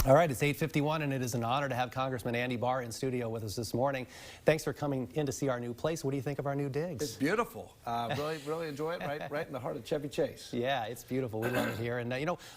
All right, it's 8:51, and it is an honor to have Congressman Andy Barr in studio with us this morning. Thanks for coming in to see our new place. What do you think of our new digs? It's beautiful. Really enjoy it. Right in the heart of Chevy Chase. Yeah, it's beautiful. We love it here. And,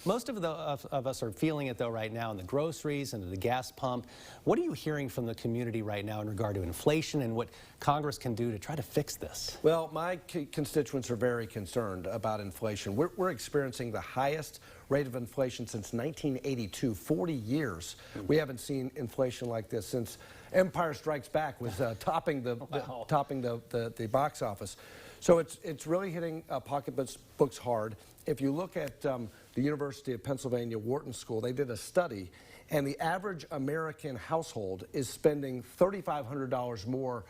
most of us are feeling it, though, right now in the groceries and at the gas pump. What are you hearing from the community right now in regard to inflation and what Congress can do to try to fix this? Well, my constituents are very concerned about inflation. We're experiencing the highest rate of inflation since 1982, 40 years. We haven't seen inflation like this since Empire Strikes Back was topping the box office. So it's really hitting pocketbooks hard. If you look at the University of Pennsylvania Wharton School, they did a study, and the average American household is spending $3,500 more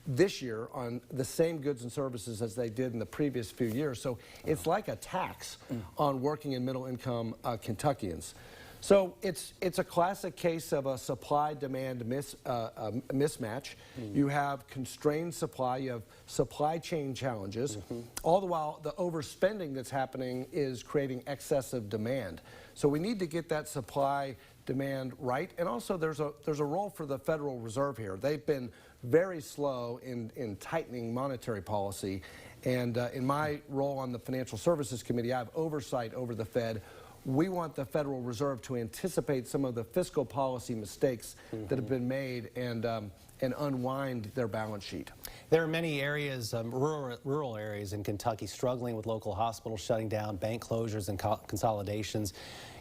this year on the same goods and services as they did in the previous few years. So it's like a tax on working and middle income Kentuckians. So it's a classic case of a supply-demand mismatch. You have constrained supply, you have supply chain challenges. All the while, the overspending that's happening is creating excessive demand. So we need to get that supply-demand right. And also there's a role for the Federal Reserve here. They've been very slow in tightening monetary policy. And in my role on the Financial Services Committee, I have oversight over the Fed. We want the Federal Reserve to anticipate some of the fiscal policy mistakes that have been made and unwind their balance sheet. There are many areas, rural areas in Kentucky struggling with local hospitals shutting down, bank closures and consolidations.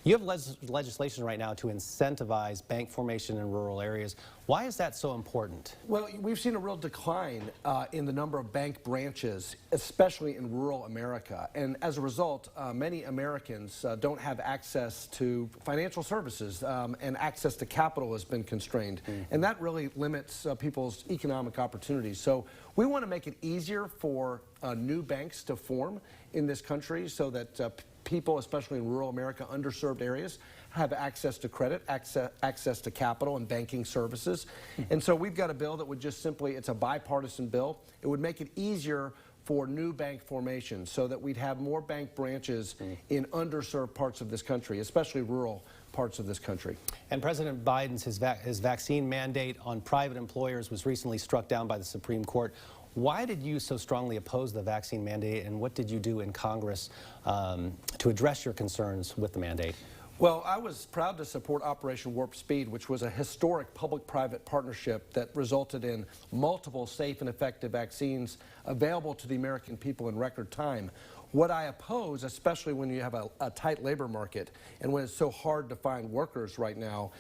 You have legislation right now to incentivize bank formation in rural areas. Why is that so important? Well, we've seen a real decline in the number of bank branches, especially in rural America. And as a result, many Americans don't have access to financial services, and access to capital has been constrained. And that really limits people's economic opportunities. So we want to make it easier for new banks to form in this country so that people, especially in rural America, underserved areas, have access to credit, access to capital and banking services. And so we've got a bill that would just simply, it's a bipartisan bill. It would make it easier for new bank formation so that we'd have more bank branches in underserved parts of this country, especially rural parts of this country. And President Biden's his vaccine mandate on private employers was recently struck down by the Supreme Court. Why did you so strongly oppose the vaccine mandate, and what did you do in Congress to address your concerns with the mandate? Well, I was proud to support Operation Warp Speed, which was a historic public-private partnership that resulted in multiple safe and effective vaccines available to the American people in record time. What I oppose, especially when you have a tight labor market and when it's so hard to find workers right now,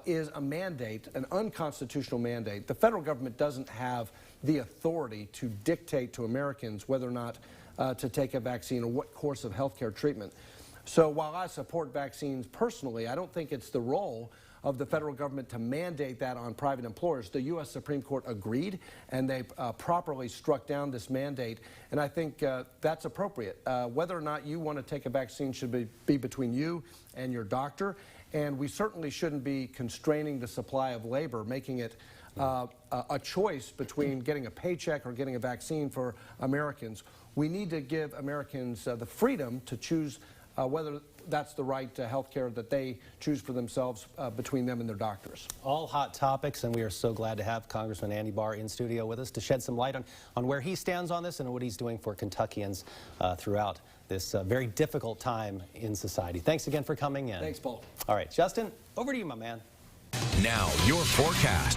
is a mandate, an unconstitutional mandate. The federal government doesn't have the authority to dictate to Americans whether or not to take a vaccine or what course of health care treatment. So while I support vaccines personally, I don't think it's the role of the federal government to mandate that on private employers. The U.S. Supreme Court agreed, and they properly struck down this mandate, and I think that's appropriate. Whether or not you want to take a vaccine should be between you and your doctor, and we certainly shouldn't be constraining the supply of labor, making it a choice between getting a paycheck or getting a vaccine for Americans. We need to give Americans the freedom to choose whether that's the right health care that they choose for themselves between them and their doctors. All hot topics, and we are so glad to have Congressman Andy Barr in studio with us to shed some light on where he stands on this and what he's doing for Kentuckians throughout this very difficult time in society. Thanks again for coming in. Thanks, Paul. All right, Justin, over to you, my man. Now, your forecast